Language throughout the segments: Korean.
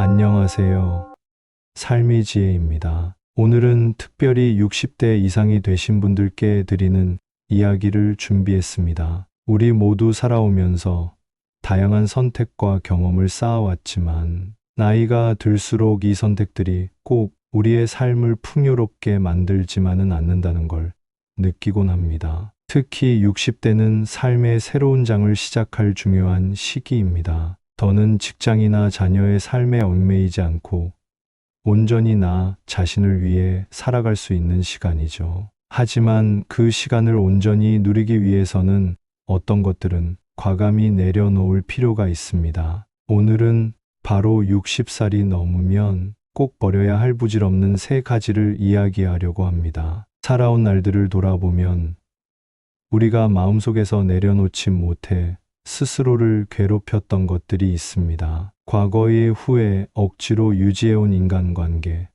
안녕하세요. 삶의 지혜입니다. 오늘은 특별히 60대 이상이 되신 분들께 드리는 이야기를 준비했습니다. 우리 모두 살아오면서 다양한 선택과 경험을 쌓아왔지만 나이가 들수록 이 선택들이 꼭 우리의 삶을 풍요롭게 만들지만은 않는다는 걸 느끼곤 합니다. 특히 60대는 삶의 새로운 장을 시작할 중요한 시기입니다. 더는 직장이나 자녀의 삶에 얽매이지 않고 온전히 나 자신을 위해 살아갈 수 있는 시간이죠. 하지만 그 시간을 온전히 누리기 위해서는 어떤 것들은 과감히 내려놓을 필요가 있습니다. 오늘은 바로 60살이 넘으면 꼭 버려야 할 부질없는 3가지를 이야기하려고 합니다. 살아온 날들을 돌아보면 우리가 마음속에서 내려놓지 못해 스스로를 괴롭혔던 것들이 있습니다. 과거의 후회, 억지로 유지해온 인간관계,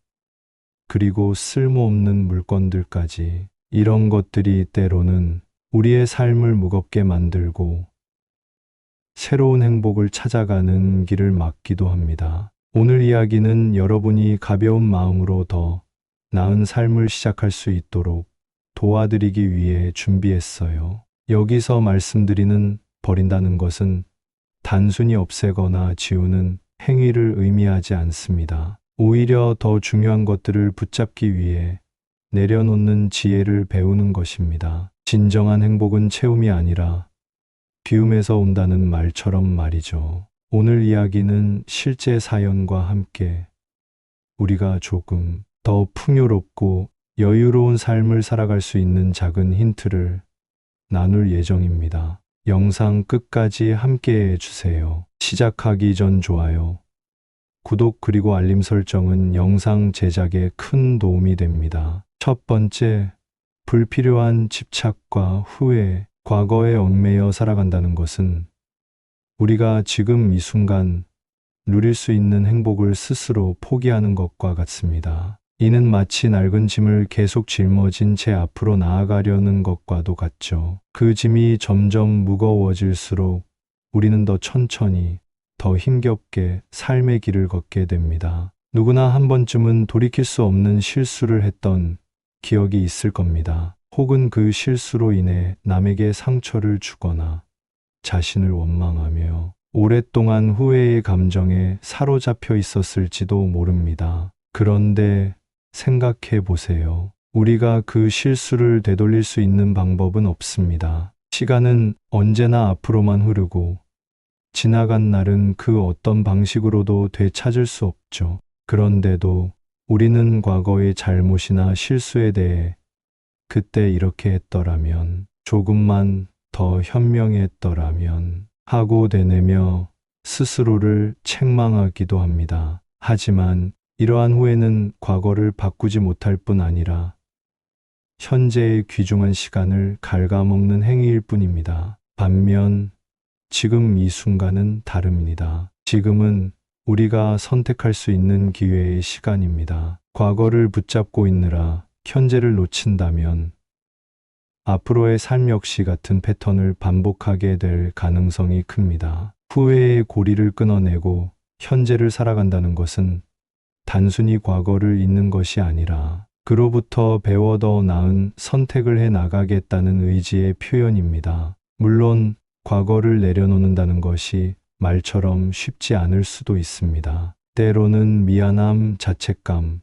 그리고 쓸모없는 물건들까지. 이런 것들이 때로는 우리의 삶을 무겁게 만들고 새로운 행복을 찾아가는 길을 막기도 합니다. 오늘 이야기는 여러분이 가벼운 마음으로 더 나은 삶을 시작할 수 있도록 도와드리기 위해 준비했어요. 여기서 말씀드리는 버린다는 것은 단순히 없애거나 지우는 행위를 의미하지 않습니다. 오히려 더 중요한 것들을 붙잡기 위해 내려놓는 지혜를 배우는 것입니다. 진정한 행복은 채움이 아니라 비움에서 온다는 말처럼 말이죠. 오늘 이야기는 실제 사연과 함께 우리가 조금 더 풍요롭고 여유로운 삶을 살아갈 수 있는 작은 힌트를 나눌 예정입니다. 영상 끝까지 함께 해주세요. 시작하기 전 좋아요, 구독 그리고 알림 설정은 영상 제작에 큰 도움이 됩니다. 첫 번째, 불필요한 집착과 후회. 과거에 얽매여 살아간다는 것은 우리가 지금 이 순간 누릴 수 있는 행복을 스스로 포기하는 것과 같습니다. 이는 마치 낡은 짐을 계속 짊어진 채 앞으로 나아가려는 것과도 같죠. 그 짐이 점점 무거워질수록 우리는 더 천천히, 더 힘겹게 삶의 길을 걷게 됩니다. 누구나 한 번쯤은 돌이킬 수 없는 실수를 했던 기억이 있을 겁니다. 혹은 그 실수로 인해 남에게 상처를 주거나 자신을 원망하며 오랫동안 후회의 감정에 사로잡혀 있었을지도 모릅니다. 그런데 생각해 보세요. 우리가 그 실수를 되돌릴 수 있는 방법은 없습니다. 시간은 언제나 앞으로만 흐르고 지나간 날은 그 어떤 방식으로도 되찾을 수 없죠. 그런데도 우리는 과거의 잘못이나 실수에 대해 그때 이렇게 했더라면, 조금만 더 현명했더라면 하고 되뇌며 스스로를 책망하기도 합니다. 하지만 이러한 후회는 과거를 바꾸지 못할 뿐 아니라 현재의 귀중한 시간을 갉아먹는 행위일 뿐입니다. 반면 지금 이 순간은 다릅니다. 지금은 우리가 선택할 수 있는 기회의 시간입니다. 과거를 붙잡고 있느라 현재를 놓친다면 앞으로의 삶 역시 같은 패턴을 반복하게 될 가능성이 큽니다. 후회의 고리를 끊어내고 현재를 살아간다는 것은 단순히 과거를 잊는 것이 아니라 그로부터 배워 더 나은 선택을 해 나가겠다는 의지의 표현입니다. 물론 과거를 내려놓는다는 것이 말처럼 쉽지 않을 수도 있습니다. 때로는 미안함, 자책감,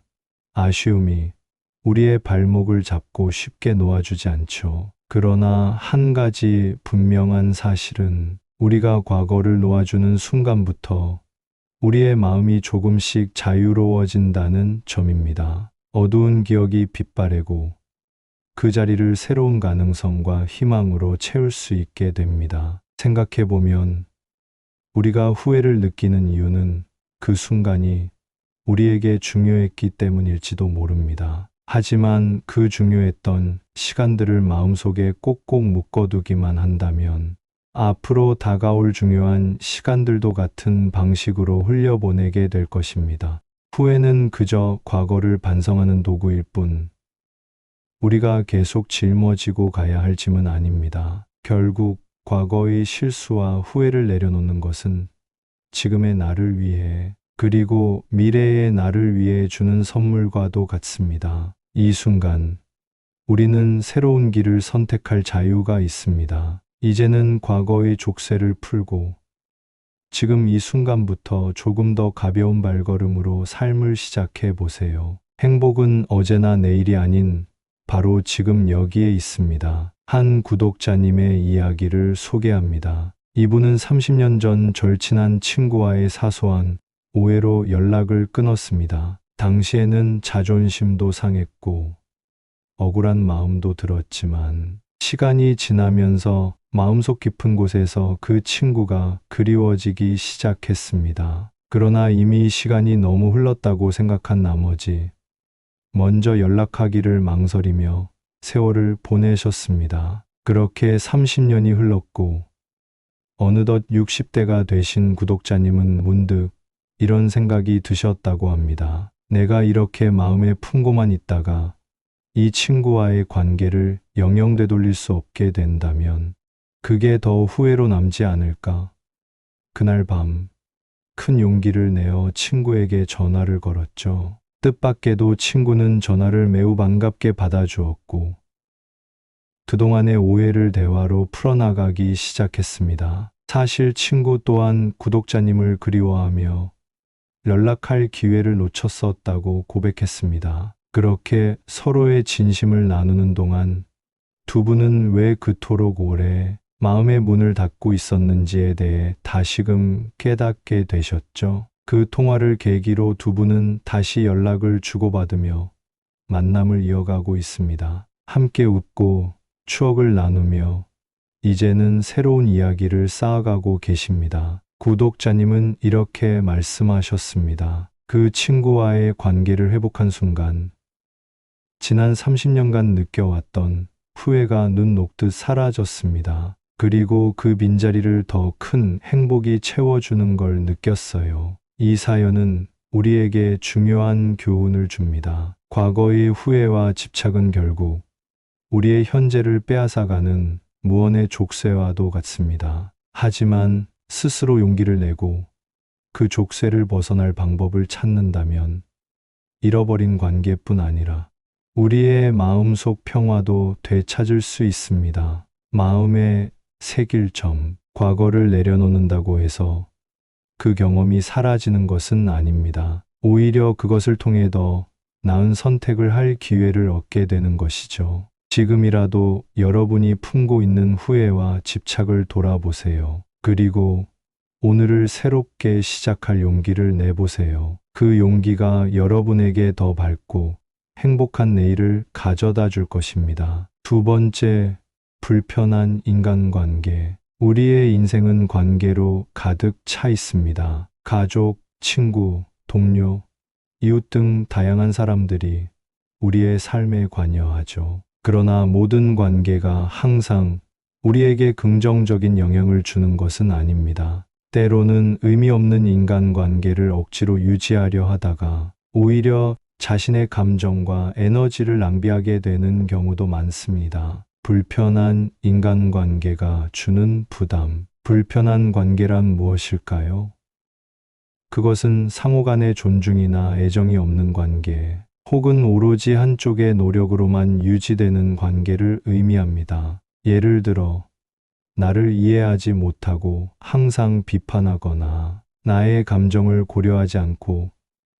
아쉬움이 우리의 발목을 잡고 쉽게 놓아주지 않죠. 그러나 한 가지 분명한 사실은 우리가 과거를 놓아주는 순간부터 우리의 마음이 조금씩 자유로워진다는 점입니다. 어두운 기억이 빛바래고 그 자리를 새로운 가능성과 희망으로 채울 수 있게 됩니다. 생각해 보면 우리가 후회를 느끼는 이유는 그 순간이 우리에게 중요했기 때문일지도 모릅니다. 하지만 그 중요했던 시간들을 마음속에 꼭꼭 묶어두기만 한다면 앞으로 다가올 중요한 시간들도 같은 방식으로 흘려보내게 될 것입니다. 후회는 그저 과거를 반성하는 도구일 뿐 우리가 계속 짊어지고 가야 할 짐은 아닙니다. 결국 과거의 실수와 후회를 내려놓는 것은 지금의 나를 위해 그리고 미래의 나를 위해 주는 선물과도 같습니다. 이 순간 우리는 새로운 길을 선택할 자유가 있습니다. 이제는 과거의 족쇄를 풀고 지금 이 순간부터 조금 더 가벼운 발걸음으로 삶을 시작해 보세요. 행복은 어제나 내일이 아닌 바로 지금 여기에 있습니다. 한 구독자님의 이야기를 소개합니다. 이분은 30년 전 절친한 친구와의 사소한 오해로 연락을 끊었습니다. 당시에는 자존심도 상했고 억울한 마음도 들었지만 시간이 지나면서 마음속 깊은 곳에서 그 친구가 그리워지기 시작했습니다. 그러나 이미 시간이 너무 흘렀다고 생각한 나머지 먼저 연락하기를 망설이며 세월을 보내셨습니다. 그렇게 30년이 흘렀고 어느덧 60대가 되신 구독자님은 문득 이런 생각이 드셨다고 합니다. 내가 이렇게 마음에 품고만 있다가 이 친구와의 관계를 영영 되돌릴 수 없게 된다면 그게 더 후회로 남지 않을까? 그날 밤 큰 용기를 내어 친구에게 전화를 걸었죠. 뜻밖에도 친구는 전화를 매우 반갑게 받아주었고 그동안의 오해를 대화로 풀어나가기 시작했습니다. 사실 친구 또한 구독자님을 그리워하며 연락할 기회를 놓쳤었다고 고백했습니다. 그렇게 서로의 진심을 나누는 동안 두 분은 왜 그토록 오래 마음의 문을 닫고 있었는지에 대해 다시금 깨닫게 되셨죠. 그 통화를 계기로 두 분은 다시 연락을 주고받으며 만남을 이어가고 있습니다. 함께 웃고 추억을 나누며 이제는 새로운 이야기를 쌓아가고 계십니다. 구독자님은 이렇게 말씀하셨습니다. 그 친구와의 관계를 회복한 순간 지난 30년간 느껴왔던 후회가 눈 녹듯 사라졌습니다. 그리고 그 빈자리를 더 큰 행복이 채워주는 걸 느꼈어요. 이 사연은 우리에게 중요한 교훈을 줍니다. 과거의 후회와 집착은 결국 우리의 현재를 빼앗아가는 무언의 족쇄와도 같습니다. 하지만 스스로 용기를 내고 그 족쇄를 벗어날 방법을 찾는다면 잃어버린 관계뿐 아니라 우리의 마음속 평화도 되찾을 수 있습니다. 마음에 새길 점, 과거를 내려놓는다고 해서 그 경험이 사라지는 것은 아닙니다. 오히려 그것을 통해 더 나은 선택을 할 기회를 얻게 되는 것이죠. 지금이라도 여러분이 품고 있는 후회와 집착을 돌아보세요. 그리고 오늘을 새롭게 시작할 용기를 내보세요. 그 용기가 여러분에게 더 밝고 행복한 내일을 가져다 줄 것입니다. 두 번째, 불편한 인간관계. 우리의 인생은 관계로 가득 차 있습니다. 가족, 친구, 동료, 이웃 등 다양한 사람들이 우리의 삶에 관여하죠. 그러나 모든 관계가 항상 우리에게 긍정적인 영향을 주는 것은 아닙니다. 때로는 의미 없는 인간관계를 억지로 유지하려 하다가 오히려 자신의 감정과 에너지를 낭비하게 되는 경우도 많습니다. 불편한 인간관계가 주는 부담. 불편한 관계란 무엇일까요? 그것은 상호 간의 존중이나 애정이 없는 관계, 혹은 오로지 한쪽의 노력으로만 유지되는 관계를 의미합니다. 예를 들어, 나를 이해하지 못하고 항상 비판하거나 나의 감정을 고려하지 않고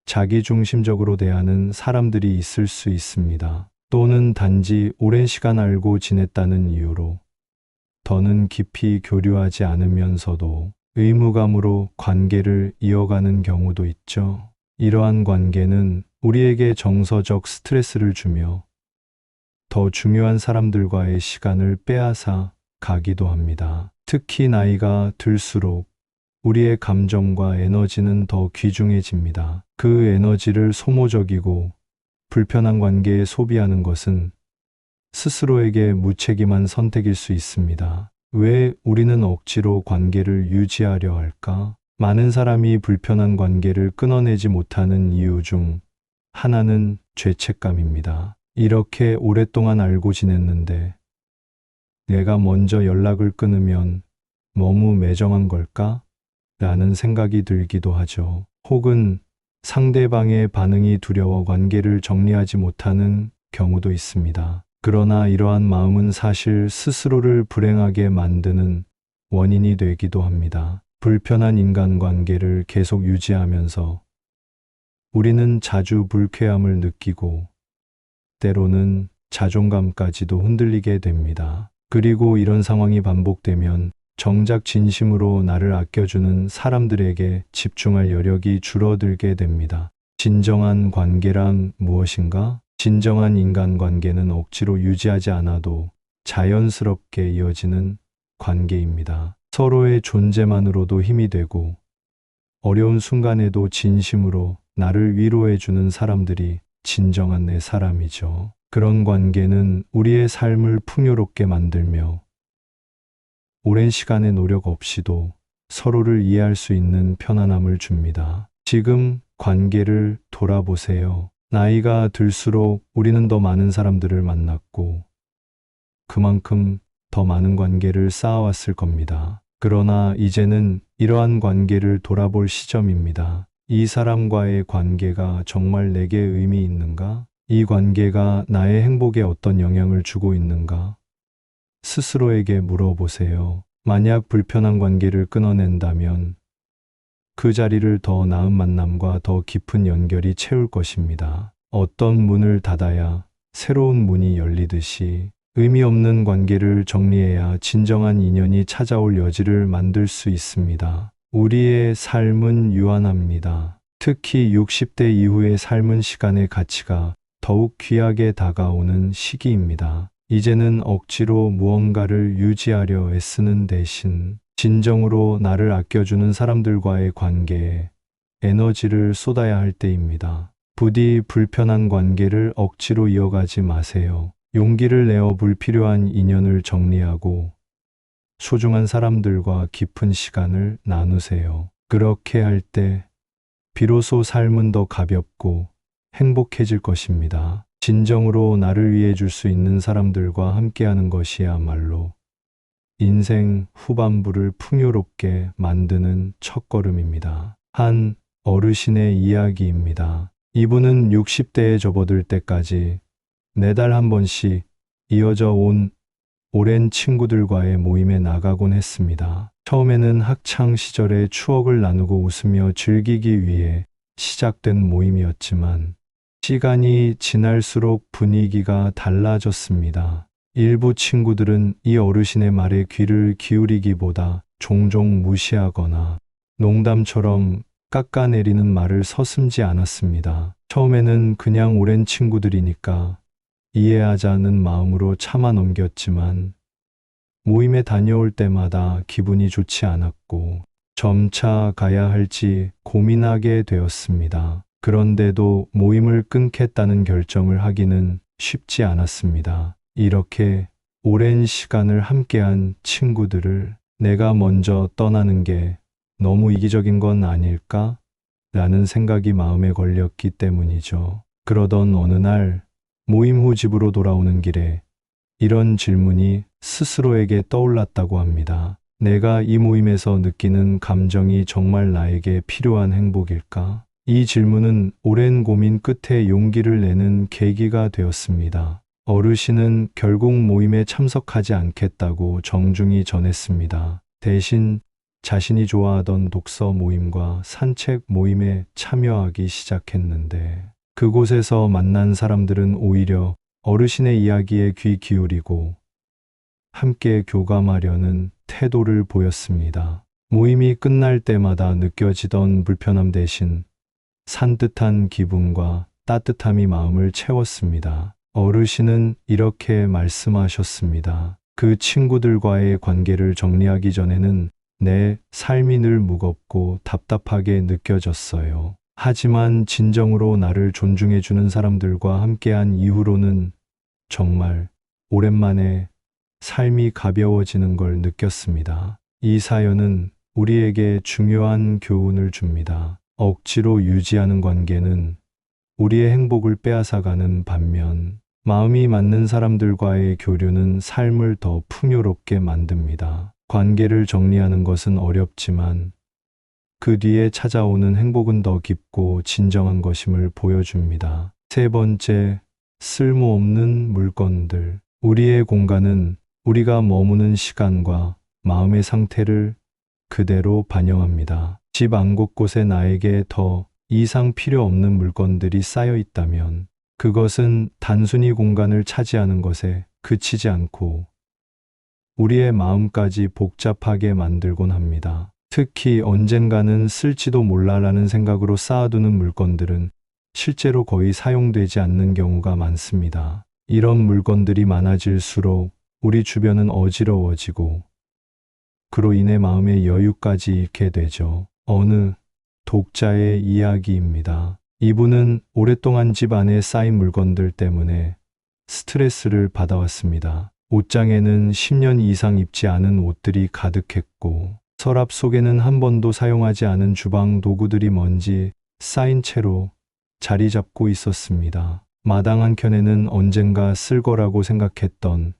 자기중심적으로 대하는 사람들이 있을 수 있습니다. 또는 단지 오랜 시간 알고 지냈다는 이유로 더는 깊이 교류하지 않으면서도 의무감으로 관계를 이어가는 경우도 있죠. 이러한 관계는 우리에게 정서적 스트레스를 주며 더 중요한 사람들과의 시간을 빼앗아 가기도 합니다. 특히 나이가 들수록 우리의 감정과 에너지는 더 귀중해집니다. 그 에너지를 소모적이고 불편한 관계에 소비하는 것은 스스로에게 무책임한 선택일 수 있습니다. 왜 우리는 억지로 관계를 유지하려 할까? 많은 사람이 불편한 관계를 끊어내지 못하는 이유 중 하나는 죄책감입니다. 이렇게 오랫동안 알고 지냈는데 내가 먼저 연락을 끊으면 너무 매정한 걸까? 라는 생각이 들기도 하죠. 혹은 상대방의 반응이 두려워 관계를 정리하지 못하는 경우도 있습니다. 그러나 이러한 마음은 사실 스스로를 불행하게 만드는 원인이 되기도 합니다. 불편한 인간관계를 계속 유지하면서 우리는 자주 불쾌함을 느끼고 때로는 자존감까지도 흔들리게 됩니다. 그리고 이런 상황이 반복되면 정작 진심으로 나를 아껴주는 사람들에게 집중할 여력이 줄어들게 됩니다. 진정한 관계란 무엇인가? 진정한 인간관계는 억지로 유지하지 않아도 자연스럽게 이어지는 관계입니다. 서로의 존재만으로도 힘이 되고 어려운 순간에도 진심으로 나를 위로해주는 사람들이 진정한 내 사람이죠. 그런 관계는 우리의 삶을 풍요롭게 만들며 오랜 시간의 노력 없이도 서로를 이해할 수 있는 편안함을 줍니다. 지금 관계를 돌아보세요. 나이가 들수록 우리는 더 많은 사람들을 만났고 그만큼 더 많은 관계를 쌓아왔을 겁니다. 그러나 이제는 이러한 관계를 돌아볼 시점입니다. 이 사람과의 관계가 정말 내게 의미 있는가? 이 관계가 나의 행복에 어떤 영향을 주고 있는가? 스스로에게 물어보세요. 만약 불편한 관계를 끊어낸다면 그 자리를 더 나은 만남과 더 깊은 연결이 채울 것입니다. 어떤 문을 닫아야 새로운 문이 열리듯이 의미 없는 관계를 정리해야 진정한 인연이 찾아올 여지를 만들 수 있습니다. 우리의 삶은 유한합니다. 특히 60대 이후의 삶은 시간의 가치가 더욱 귀하게 다가오는 시기입니다. 이제는 억지로 무언가를 유지하려 애쓰는 대신 진정으로 나를 아껴주는 사람들과의 관계에 에너지를 쏟아야 할 때입니다. 부디 불편한 관계를 억지로 이어가지 마세요. 용기를 내어 불필요한 인연을 정리하고 소중한 사람들과 깊은 시간을 나누세요. 그렇게 할 때 비로소 삶은 더 가볍고 행복해질 것입니다. 진정으로 나를 위해 줄 수 있는 사람들과 함께하는 것이야말로 인생 후반부를 풍요롭게 만드는 첫걸음입니다. 한 어르신의 이야기입니다. 이분은 60대에 접어들 때까지 매달 한 번씩 이어져 온 오랜 친구들과의 모임에 나가곤 했습니다. 처음에는 학창 시절의 추억을 나누고 웃으며 즐기기 위해 시작된 모임이었지만 시간이 지날수록 분위기가 달라졌습니다. 일부 친구들은 이 어르신의 말에 귀를 기울이기보다 종종 무시하거나 농담처럼 깎아내리는 말을 서슴지 않았습니다. 처음에는 그냥 오랜 친구들이니까 이해하자는 마음으로 참아 넘겼지만 모임에 다녀올 때마다 기분이 좋지 않았고 점차 가야 할지 고민하게 되었습니다. 그런데도 모임을 끊겠다는 결정을 하기는 쉽지 않았습니다. 이렇게 오랜 시간을 함께한 친구들을 내가 먼저 떠나는 게 너무 이기적인 건 아닐까? 라는 생각이 마음에 걸렸기 때문이죠. 그러던 어느 날 모임 후 집으로 돌아오는 길에 이런 질문이 스스로에게 떠올랐다고 합니다. 내가 이 모임에서 느끼는 감정이 정말 나에게 필요한 행복일까? 이 질문은 오랜 고민 끝에 용기를 내는 계기가 되었습니다. 어르신은 결국 모임에 참석하지 않겠다고 정중히 전했습니다. 대신 자신이 좋아하던 독서 모임과 산책 모임에 참여하기 시작했는데 그곳에서 만난 사람들은 오히려 어르신의 이야기에 귀 기울이고 함께 교감하려는 태도를 보였습니다. 모임이 끝날 때마다 느껴지던 불편함 대신 산뜻한 기분과 따뜻함이 마음을 채웠습니다. 어르신은 이렇게 말씀하셨습니다. 그 친구들과의 관계를 정리하기 전에는 내 삶이 늘 무겁고 답답하게 느껴졌어요. 하지만 진정으로 나를 존중해주는 사람들과 함께한 이후로는 정말 오랜만에 삶이 가벼워지는 걸 느꼈습니다. 이 사연은 우리에게 중요한 교훈을 줍니다. 억지로 유지하는 관계는 우리의 행복을 빼앗아가는 반면 마음이 맞는 사람들과의 교류는 삶을 더 풍요롭게 만듭니다. 관계를 정리하는 것은 어렵지만 그 뒤에 찾아오는 행복은 더 깊고 진정한 것임을 보여줍니다. 세 번째, 쓸모없는 물건들. 우리의 공간은 우리가 머무는 시간과 마음의 상태를 그대로 반영합니다. 집 안 곳곳에 나에게 더 이상 필요 없는 물건들이 쌓여 있다면 그것은 단순히 공간을 차지하는 것에 그치지 않고 우리의 마음까지 복잡하게 만들곤 합니다. 특히 언젠가는 쓸지도 몰라라는 생각으로 쌓아두는 물건들은 실제로 거의 사용되지 않는 경우가 많습니다. 이런 물건들이 많아질수록 우리 주변은 어지러워지고 그로 인해 마음의 여유까지 잃게 되죠. 어느 독자의 이야기입니다. 이분은 오랫동안 집 안에 쌓인 물건들 때문에 스트레스를 받아왔습니다. 옷장에는 10년 이상 입지 않은 옷들이 가득했고 서랍 속에는 한 번도 사용하지 않은 주방 도구들이 먼지 쌓인 채로 자리 잡고 있었습니다. 마당 한켠에는 언젠가 쓸 거라고 생각했던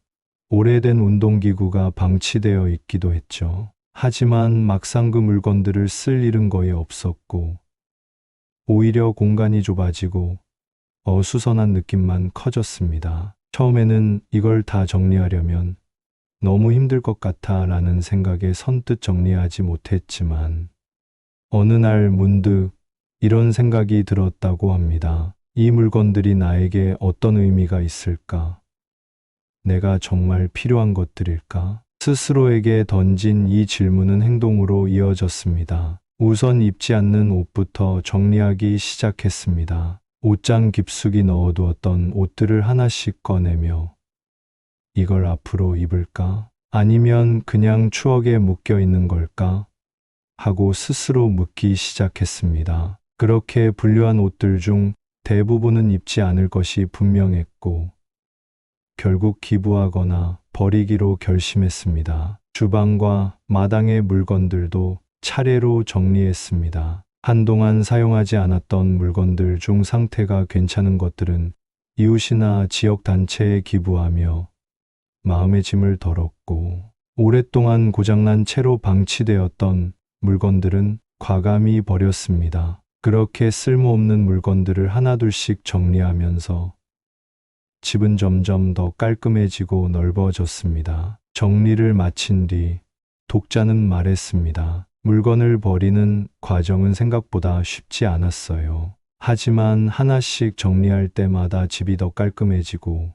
오래된 운동기구가 방치되어 있기도 했죠. 하지만 막상 그 물건들을 쓸 일은 거의 없었고 오히려 공간이 좁아지고 어수선한 느낌만 커졌습니다. 처음에는 이걸 다 정리하려면 너무 힘들 것 같아 라는 생각에 선뜻 정리하지 못했지만 어느 날 문득 이런 생각이 들었다고 합니다. 이 물건들이 나에게 어떤 의미가 있을까? 내가 정말 필요한 것들일까? 스스로에게 던진 이 질문은 행동으로 이어졌습니다. 우선 입지 않는 옷부터 정리하기 시작했습니다. 옷장 깊숙이 넣어두었던 옷들을 하나씩 꺼내며 이걸 앞으로 입을까? 아니면 그냥 추억에 묶여 있는 걸까? 하고 스스로 묻기 시작했습니다. 그렇게 분류한 옷들 중 대부분은 입지 않을 것이 분명했고 결국 기부하거나 버리기로 결심했습니다. 주방과 마당의 물건들도 차례로 정리했습니다. 한동안 사용하지 않았던 물건들 중 상태가 괜찮은 것들은 이웃이나 지역 단체에 기부하며 마음의 짐을 덜었고 오랫동안 고장난 채로 방치되었던 물건들은 과감히 버렸습니다. 그렇게 쓸모없는 물건들을 하나둘씩 정리하면서 집은 점점 더 깔끔해지고 넓어졌습니다. 정리를 마친 뒤 독자는 말했습니다. 물건을 버리는 과정은 생각보다 쉽지 않았어요. 하지만 하나씩 정리할 때마다 집이 더 깔끔해지고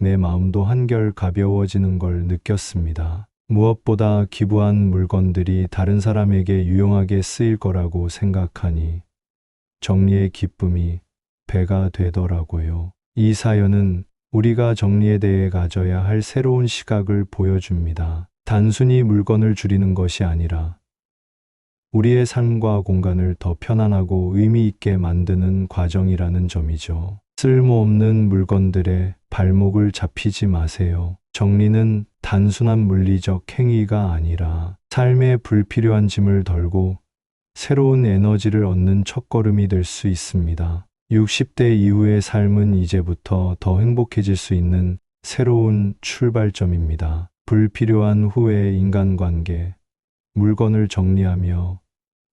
내 마음도 한결 가벼워지는 걸 느꼈습니다. 무엇보다 기부한 물건들이 다른 사람에게 유용하게 쓰일 거라고 생각하니 정리의 기쁨이 배가 되더라고요. 이 사연은 우리가 정리에 대해 가져야 할 새로운 시각을 보여줍니다. 단순히 물건을 줄이는 것이 아니라 우리의 삶과 공간을 더 편안하고 의미 있게 만드는 과정이라는 점이죠. 쓸모없는 물건들에 발목을 잡히지 마세요. 정리는 단순한 물리적 행위가 아니라 삶의 불필요한 짐을 덜고 새로운 에너지를 얻는 첫걸음이 될 수 있습니다. 60대 이후의 삶은 이제부터 더 행복해질 수 있는 새로운 출발점입니다. 불필요한 후회의 인간관계, 물건을 정리하며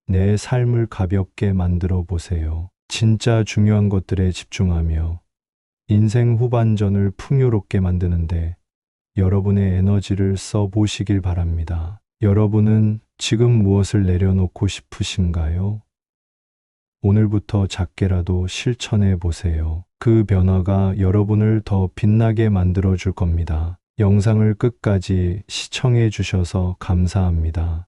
내 삶을 가볍게 만들어 보세요. 진짜 중요한 것들에 집중하며 인생 후반전을 풍요롭게 만드는데 여러분의 에너지를 써 보시길 바랍니다. 여러분은 지금 무엇을 내려놓고 싶으신가요? 오늘부터 작게라도 실천해 보세요. 그 변화가 여러분을 더 빛나게 만들어 줄 겁니다. 영상을 끝까지 시청해 주셔서 감사합니다.